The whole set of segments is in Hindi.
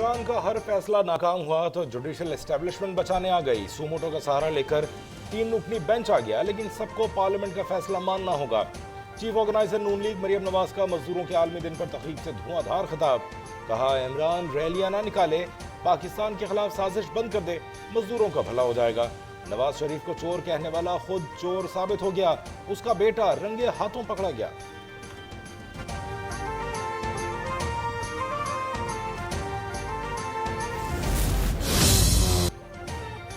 इमरान का हर फैसला नाकाम हुआ तो जुडिशल एस्टेब्लिशमेंट बचाने आ गई। सूमोटो का सहारा लेकर 3 रुकनी बेंच आ गया, लेकिन सबको पार्लियामेंट का फैसला मानना होगा। चीफ ऑर्गेनाइजर नून लीग मरियम नवाज का मजदूरों के आलमी दिन पर तकरीब से धुआंधार खिताब। कहा, इमरान रैलियां ना निकाले, पाकिस्तान के खिलाफ साजिश बंद कर दे, मजदूरों का भला हो जाएगा। नवाज शरीफ को चोर कहने वाला खुद चोर साबित हो गया, उसका बेटा रंगे हाथों पकड़ा गया।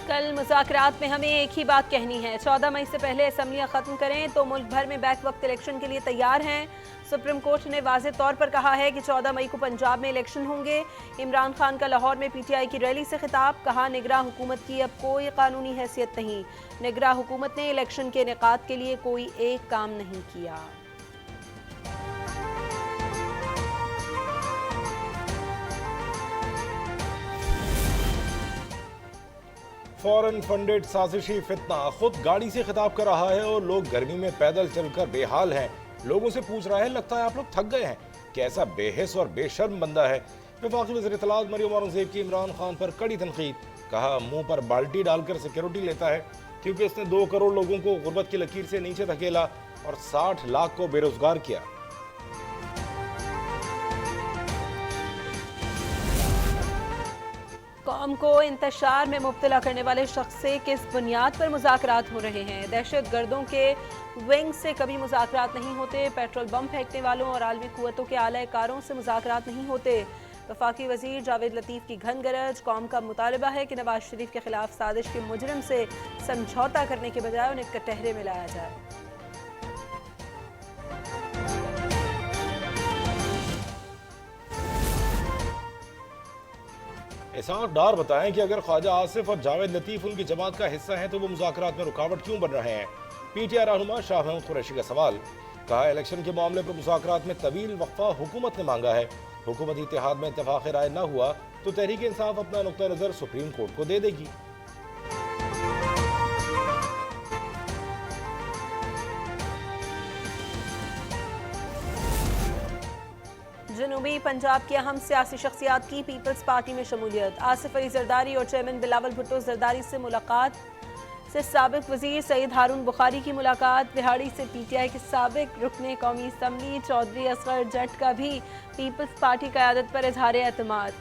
कल मुज़ाकरात में हमें एक ही बात कहनी है, 14 मई से पहले असम्बलियां खत्म करें तो मुल्क भर में बैक वक्त इलेक्शन के लिए तैयार हैं। सुप्रीम कोर्ट ने वाज़े तौर पर कहा है कि 14 मई को पंजाब में इलेक्शन होंगे। इमरान खान का लाहौर में पीटीआई की रैली से खिताब। कहा, निगरां हुकूमत की अब कोई कानूनी हैसियत नहीं। निगरां हुकूमत ने इलेक्शन के इनेकाद के लिए कोई एक काम नहीं किया। फॉरेन फंडेड साजिशी फितना खुद गाड़ी से खिताब कर रहा है और लोग गर्मी में पैदल चलकर बेहाल हैं। लोगों से पूछ रहा है, लगता है आप लोग थक गए हैं। कैसा बेहिस और बेशर्म बंदा है। वफाकी वज़ीर इत्तलात मरियम औरंगज़ेब की इमरान खान पर कड़ी तनकीद। कहा, मुंह पर बाल्टी डालकर सिक्योरिटी लेता है क्योंकि इसने 2 करोड़ लोगों को गुर्बत की लकीर से नीचे धकेला और 60 लाख को बेरोजगार किया। कौम को इंतशार में मुब्तला करने वाले शख्स से किस बुनियाद पर मुज़ाकरात हो रहे हैं। दहशत गर्दों के विंग से कभी मुज़ाकरात नहीं होते। पेट्रोल बम फेंकने वालों और आलमी कुव्वतों के आलाकारों से मुज़ाकरात नहीं होते। वफाकी वज़ीर जावेद लतीफ़ की घन गरज। कौम का मुतालबा है कि नवाज शरीफ के खिलाफ साजिश के मुजरिम से समझौता करने के बजाय उन्हें कटहरे में लाया जाए। एहसान डार बताएं कि अगर ख्वाजा आसिफ और जावेद लतीफ उनकी जमात का हिस्सा हैं तो वो मुज़ाकरात में रुकावट क्यों बन रहे हैं। पीटीआई रहनुमा शाह महमूद कुरैशी का सवाल। कहा, इलेक्शन के मामले पर मुज़ाकरात में तवील वक्फा हुकूमत ने मांगा है। हुकूमती इत्तेहाद में इत्तेफाक राय न हुआ तो तहरीक इंसाफ अपना नुक्ता नज़र सुप्रीम कोर्ट को दे देगी। जनूबी पंजाब की अहम सियासी शख्सियात की पीपल्स पार्टी में शमूलियत। आसिफ अली जरदारी और चेयरमैन बिलावल भुट्टो जरदारी से मुलाकात से साबिक वजीर सईद हारून बुखारी की मुलाकात। बिहाड़ी से पीटीआई के साबिक रुकने कौमी असम्बली चौधरी असगर जट का भी पीपल्स पार्टी क़यादत पर इजहार एतमाद।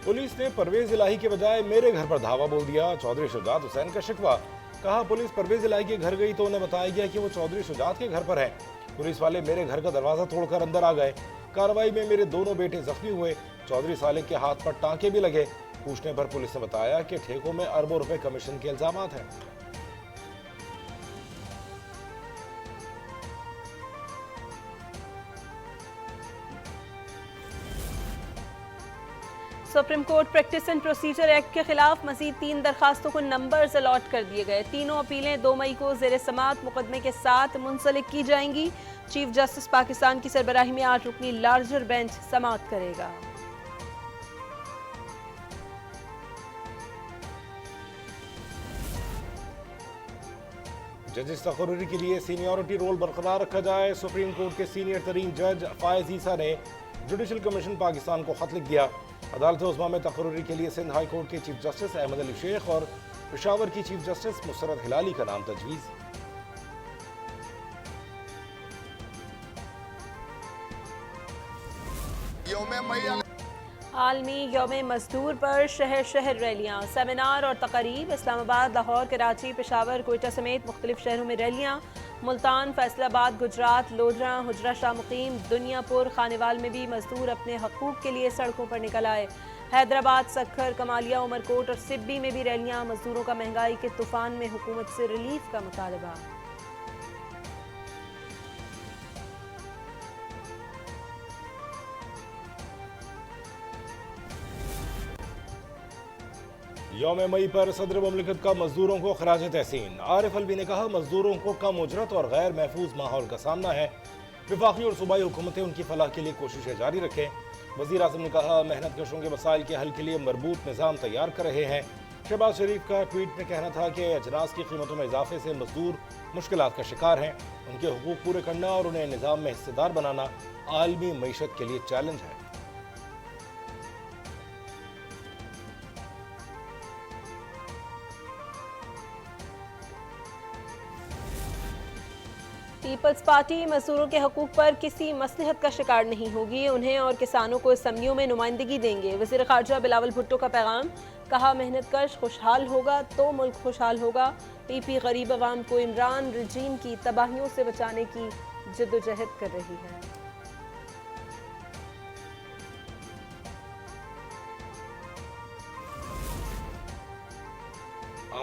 पुलिस ने परवेज इलाही के बजाय मेरे घर पर धावा बोल दिया। चौधरी शुजात हुसैन का शिकवा। कहा, पुलिस परवेज इलाही के घर गई तो उन्हें बताया गया कि वो चौधरी शुजात के घर पर है। पुलिस वाले मेरे घर का दरवाजा तोड़कर अंदर आ गए। कार्रवाई में मेरे दोनों बेटे जख्मी हुए। चौधरी सालिक के हाथ पर टांके भी लगे। पूछने पर पुलिस ने बताया कि ठेकों में अरबों रुपए कमीशन के इल्जामात हैं। Supreme court practice and procedure act के खिलाफ मजीद 3 दरखास्तों को नंबर्स अलॉट कर दिए गए। तीनों अपीलें 2 मई को ज़ेर समात मुकदमे के साथ मुंसलिक की जाएंगी। चीफ जस्टिस पाकिस्तान की सरबराही में 8 रुकनी लार्जर बेंच समात करेगा। जजिस तकर्री के लिए सीनियरिटी रोल बरकरार रखा जाए। सुप्रीम कोर्ट के सीनियर तरीन जज फायज ईसा ने जुडिशल कमीशन पाकिस्तान को खत लिख दिया। अदालत उस्मा में तकर्री के लिए सिंध हाई कोर्ट के चीफ जस्टिस अहमद अली शेख और पेशावर की चीफ जस्टिस मुसरत हिलाली का नाम तजवीज़। आलमी यौम मजदूर पर शहर शहर रैलियाँ, सेमिनार और तकरीब। इस्लामाबाद, लाहौर, कराची, पेशावर, कोयटा समेत मुख्तलिफ शहरों में रैलियाँ। मुल्तान, फैसलाबाद, गुजरात, लोधरा, हुजरा शाह मुकीम, दुनियापुर, खानेवाल में भी मजदूर अपने हकूक़ के लिए सड़कों पर निकल आए। हैदराबाद, सक्खर, कमालिया, उमरकोट और सिब्बी में भी रैलियाँ। मजदूरों का महंगाई के तूफान में हुकूमत से रिलीफ का मुतालबा। यौम मई पर सदर मुमलिकत का मजदूरों को खराज तहसीन। आरिफ अलवी ने कहा, मजदूरों को कम उजरत और गैर महफूज माहौल का सामना है। वफाकी और सूबाई हुकूमतें उनकी फलाह के लिए कोशिशें जारी रखें। वज़ीर आज़म ने कहा, मेहनत कशों के मसाइल के हल के लिए मरबूत निज़ाम तैयार कर रहे हैं। शहबाज शरीफ का ट्वीट में कहना था कि अजनास की कीमतों में इजाफे से मजदूर मुश्किलात का शिकार हैं। उनके हुकूक पूरे करना और उन्हें निज़ाम में हिस्सेदार बनाना आलमी मईशत के लिए चैलेंज है। पीपल्स पार्टी मजदूरों के हकूक पर किसी मसलहत का शिकार नहीं होगी। उन्हें और किसानों को असम्बलियों में नुमाइंदगी देंगे। वज़ीर ख़ारजा बिलावल भुट्टो का पैगाम, कहा, मेहनत कश खुशहाल होगा तो मुल्क खुशहाल होगा। पीपी गरीब अवाम को इमरान रजीम की तबाहियों से बचाने की जद्दोजहद कर रही है।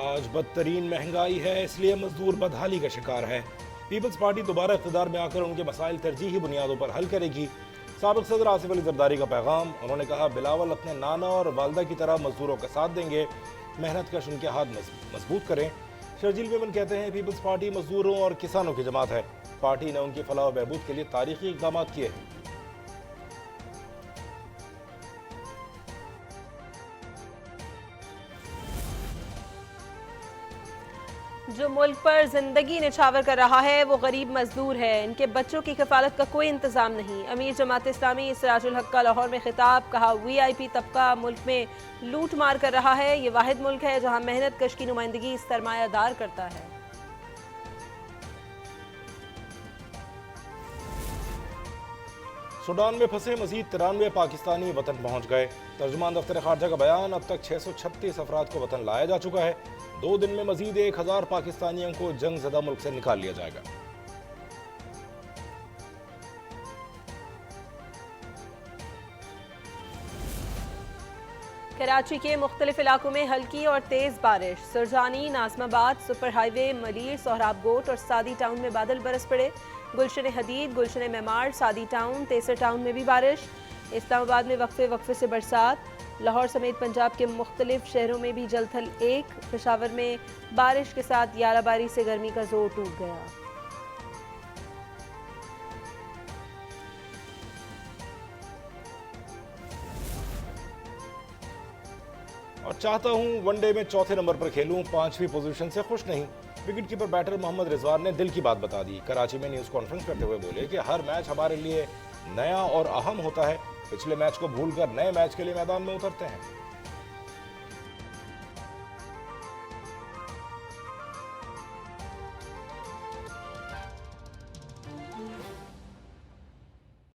आज बदतरीन महंगाई है, इसलिए मजदूर बदहाली का शिकार है। पीपल्स पार्टी दोबारा इक़्तिदार में आकर उनके मसाइल तरजीही बुनियादों पर हल करेगी। साबिक़ सदर आसिफ अली ज़रदारी का पैगाम, उन्होंने कहा, बिलावल अपने नाना और वालदा की तरह मजदूरों का साथ देंगे। मेहनत कश उनके हाथ मजबूत करें। शर्जील मेमन कहते हैं, पीपल्स पार्टी मजदूरों और किसानों की जमात है। पार्टी ने उनकी फलाह व बहबूद के लिए तारीखी इक़दाम किए हैं। जो मुल्क पर जिंदगी निछावर कर रहा है वो गरीब मजदूर है। इनके बच्चों की कफालत का कोई इंतजाम नहीं। अमीर जमात इस्लामी सिराजुल हक का लाहौर में खिताब, कहा, VIP तबका मुल्क में लूट मार कर रहा है। ये वाहिद मुल्क है जहां मेहनत कश की नुमाइंदगी सरमायादार करता है। सूडान में फंसे मजीद 93 पाकिस्तानी वतन पहुंच गए। तर्जुमान दफ्तर खारजा का बयान, अब तक 636 अफराद को वतन लाया जा चुका है। 2 दिन में मजीद 1000 पाकिस्तानियों को जंग ज़दा मुल्क से निकाल लिया जाएगा। कराची के मुख्तलिफ इलाकों में हल्की और तेज बारिश। सुरजानी, नाजमाबाद, सुपर हाईवे, मलीर, सोहराब गोट और सादी टाउन में बादल बरस पड़े। गुलशन हदीद, गुलशन मेमार, सादी टाउन, तेसर टाउन में भी बारिश। इस्लामाबाद में वक्फे वक्फे से बरसात। लाहौर समेत पंजाब के मुख्तलिफ शहरों में भी जलथल 1। पेशावर में बारिश के साथ याराबारी से गर्मी का जोर टूट गया। और चाहता हूं वनडे में चौथे नंबर पर खेलूं, 5वीं पोजीशन से खुश नहीं। Wicket keeper batter Mohammad Rizwan ने दिल की बात बता दी। कराची में न्यूज़ कॉन्फ्रेंस करते हुए बोले कि हर मैच हमारे लिए नया और अहम होता है। पिछले मैच को भूलकर नए मैच के लिए मैदान में उतरते हैं।